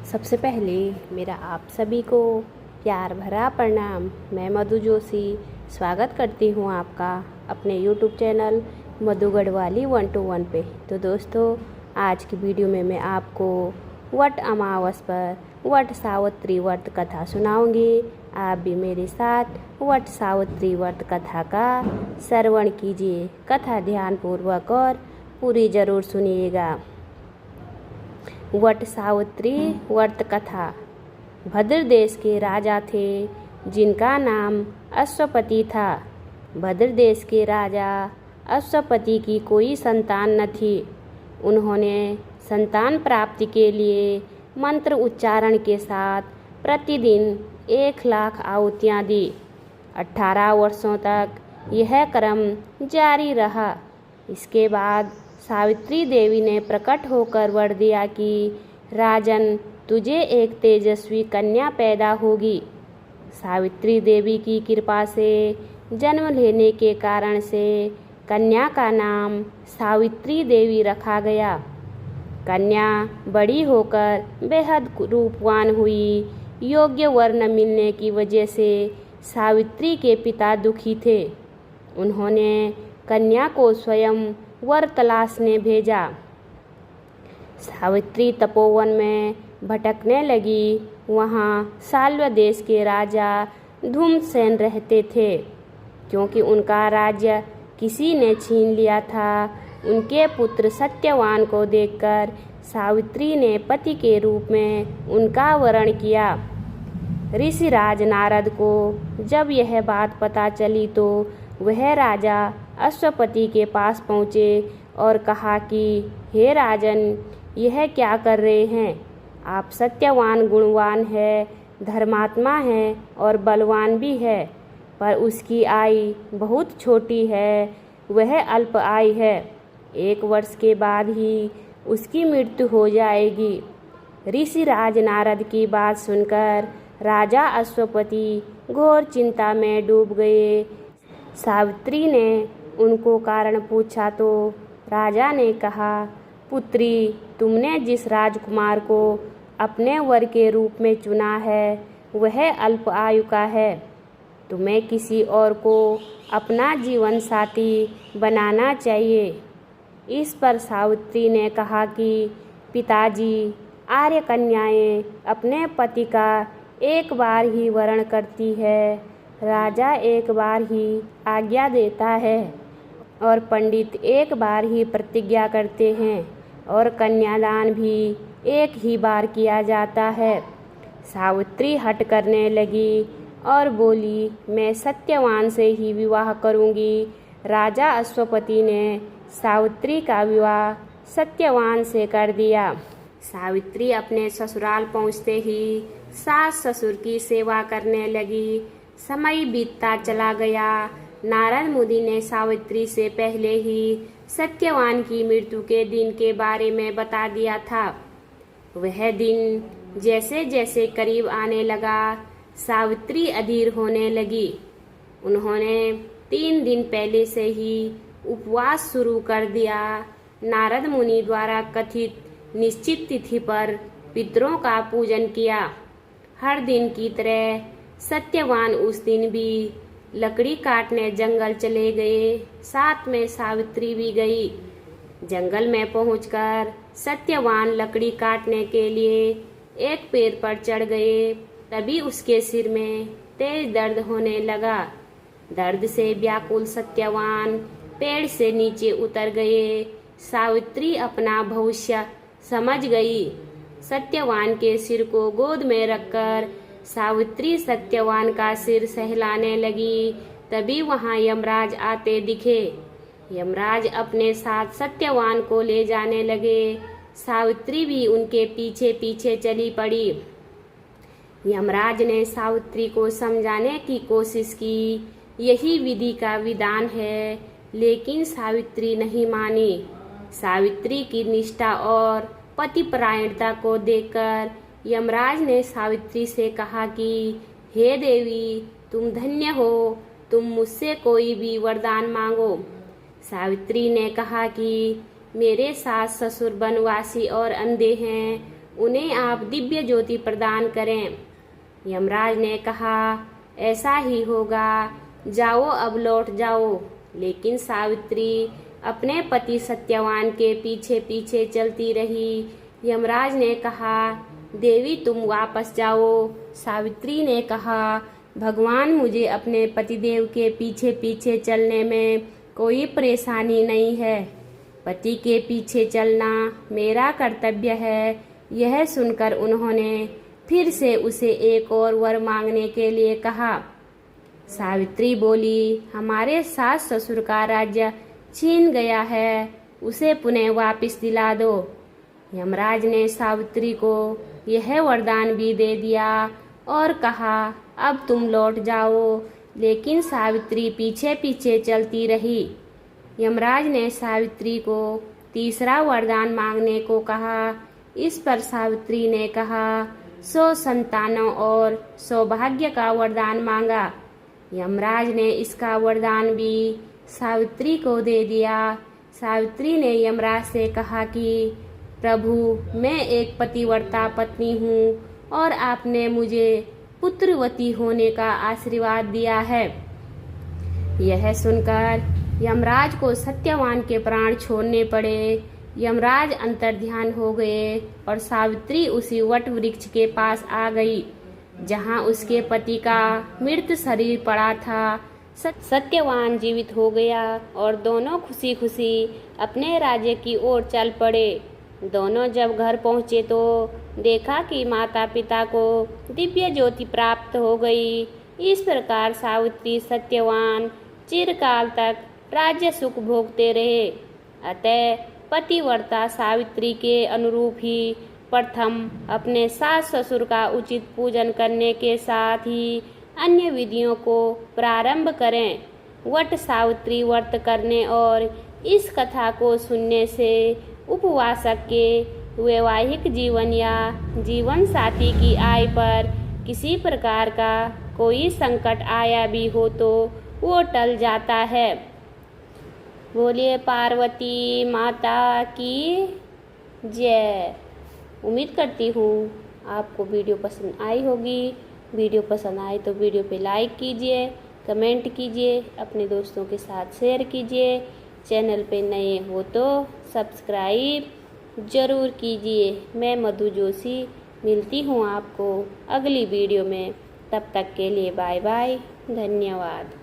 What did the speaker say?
सबसे पहले मेरा आप सभी को प्यार भरा प्रणाम। मैं मधु जोशी स्वागत करती हूँ आपका अपने YouTube चैनल मधु गढ़वाली 121 पे। तो दोस्तों, आज की वीडियो में मैं आपको वट अमावस पर वट सावित्री व्रत कथा सुनाऊंगी। आप भी मेरे साथ वट सावित्री व्रत कथा का श्रवण कीजिए। कथा ध्यानपूर्वक और पूरी ज़रूर सुनिएगा। वट सावित्री व्रत कथा। भद्र देश के राजा थे जिनका नाम अश्वपति था। भद्र देश के राजा अश्वपति की कोई संतान न थी। उन्होंने संतान प्राप्ति के लिए मंत्र उच्चारण के साथ प्रतिदिन 1,00,000 आहुतियाँ दी। 18 वर्षों तक यह क्रम जारी रहा। इसके बाद सावित्री देवी ने प्रकट होकर वर दिया कि राजन, तुझे एक तेजस्वी कन्या पैदा होगी। सावित्री देवी की कृपा से जन्म लेने के कारण से कन्या का नाम सावित्री देवी रखा गया। कन्या बड़ी होकर बेहद रूपवान हुई। योग्य वर न मिलने की वजह से सावित्री के पिता दुखी थे। उन्होंने कन्या को स्वयं वर तलाशने भेजा। सावित्री तपोवन में भटकने लगी। वहाँ साल्व देश के राजा धूम्रसेन रहते थे। क्योंकि उनका राज्य किसी ने छीन लिया था, उनके पुत्र सत्यवान को देखकर सावित्री ने पति के रूप में उनका वरण किया। ऋषिराज नारद को जब यह बात पता चली तो वह राजा अश्वपति के पास पहुँचे और कहा कि हे राजन, यह क्या कर रहे हैं? आप सत्यवान, गुणवान है, धर्मात्मा है और बलवान भी है, पर उसकी आयु बहुत छोटी है। वह अल्प आयु है। 1 वर्ष के बाद ही उसकी मृत्यु हो जाएगी। ऋषिराज नारद की बात सुनकर राजा अश्वपति घोर चिंता में डूब गए। सावित्री ने उनको कारण पूछा तो राजा ने कहा, पुत्री, तुमने जिस राजकुमार को अपने वर के रूप में चुना है वह अल्प आयु का है। तुम्हें किसी और को अपना जीवन साथी बनाना चाहिए। इस पर सावित्री ने कहा कि पिताजी, आर्य कन्याएं अपने पति का एक बार ही वरण करती है। राजा एक बार ही आज्ञा देता है और पंडित एक बार ही प्रतिज्ञा करते हैं और कन्यादान भी एक ही बार किया जाता है। सावित्री हठ करने लगी और बोली, मैं सत्यवान से ही विवाह करूंगी। राजा अश्वपति ने सावित्री का विवाह सत्यवान से कर दिया। सावित्री अपने ससुराल पहुँचते ही सास ससुर की सेवा करने लगी। समय बीतता चला गया। नारद मुनि ने सावित्री से पहले ही सत्यवान की मृत्यु के दिन के बारे में बता दिया था। वह दिन जैसे जैसे करीब आने लगा, सावित्री अधीर होने लगी। उन्होंने 3 दिन पहले से ही उपवास शुरू कर दिया। नारद मुनि द्वारा कथित निश्चित तिथि पर पितरों का पूजन किया। हर दिन की तरह सत्यवान उस दिन भी लकड़ी काटने जंगल चले गए। साथ में सावित्री भी गई। जंगल में पहुंचकर सत्यवान लकड़ी काटने के लिए एक पेड़ पर चढ़ गए। तभी उसके सिर में तेज दर्द होने लगा। दर्द से व्याकुल सत्यवान पेड़ से नीचे उतर गए। सावित्री अपना भविष्य समझ गई। सत्यवान के सिर को गोद में रखकर सावित्री सत्यवान का सिर सहलाने लगी। तभी वहां यमराज आते दिखे। यमराज अपने साथ सत्यवान को ले जाने लगे। सावित्री भी उनके पीछे पीछे चली पड़ी। यमराज ने सावित्री को समझाने की कोशिश की, यही विधि का विधान है, लेकिन सावित्री नहीं मानी। सावित्री की निष्ठा और पतिपरायणता को देखकर यमराज ने सावित्री से कहा कि हे देवी, तुम धन्य हो, तुम मुझसे कोई भी वरदान मांगो। सावित्री ने कहा कि मेरे सास ससुर वनवासी और अंधे हैं, उन्हें आप दिव्य ज्योति प्रदान करें। यमराज ने कहा, ऐसा ही होगा, जाओ अब लौट जाओ। लेकिन सावित्री अपने पति सत्यवान के पीछे पीछे चलती रही। यमराज ने कहा, देवी तुम वापस जाओ। सावित्री ने कहा, भगवान मुझे अपने पतिदेव के पीछे पीछे चलने में कोई परेशानी नहीं है। पति के पीछे चलना मेरा कर्तव्य है। यह सुनकर उन्होंने फिर से उसे एक और वर मांगने के लिए कहा। सावित्री बोली, हमारे सास ससुर का राज्य छीन गया है, उसे पुनः वापस दिला दो। यमराज ने सावित्री को यह वरदान भी दे दिया और कहा, अब तुम लौट जाओ। लेकिन सावित्री पीछे पीछे चलती रही। यमराज ने सावित्री को तीसरा वरदान मांगने को कहा। इस पर सावित्री ने कहा, 100 संतानों और सौभाग्य का वरदान मांगा। यमराज ने इसका वरदान भी सावित्री को दे दिया। सावित्री ने यमराज से कहा कि प्रभु, मैं एक पतिव्रता पत्नी हूँ और आपने मुझे पुत्रवती होने का आशीर्वाद दिया है। यह सुनकर यमराज को सत्यवान के प्राण छोड़ने पड़े। यमराज अंतर्ध्यान हो गए और सावित्री उसी वट वृक्ष के पास आ गई जहाँ उसके पति का मृत शरीर पड़ा था। सत्यवान जीवित हो गया और दोनों खुशी खुशी अपने राज्य की ओर चल पड़े। दोनों जब घर पहुँचे तो देखा कि माता पिता को दिव्य ज्योति प्राप्त हो गई। इस प्रकार सावित्री सत्यवान चिरकाल तक राज्य सुख भोगते रहे। अतः पतिव्रता सावित्री के अनुरूप ही प्रथम अपने सास ससुर का उचित पूजन करने के साथ ही अन्य विधियों को प्रारंभ करें। वट सावित्री व्रत करने और इस कथा को सुनने से उपवासक के वैवाहिक जीवन या जीवन साथी की आय पर किसी प्रकार का कोई संकट आया भी हो तो वो टल जाता है। बोलिए पार्वती माता की जय। उम्मीद करती हूँ आपको वीडियो पसंद आई होगी। वीडियो पसंद आए तो वीडियो पे लाइक कीजिए, कमेंट कीजिए, अपने दोस्तों के साथ शेयर कीजिए। चैनल पे नए हो तो सब्सक्राइब ज़रूर कीजिए। मैं मधु जोशी मिलती हूँ आपको अगली वीडियो में। तब तक के लिए बाय बाय, धन्यवाद।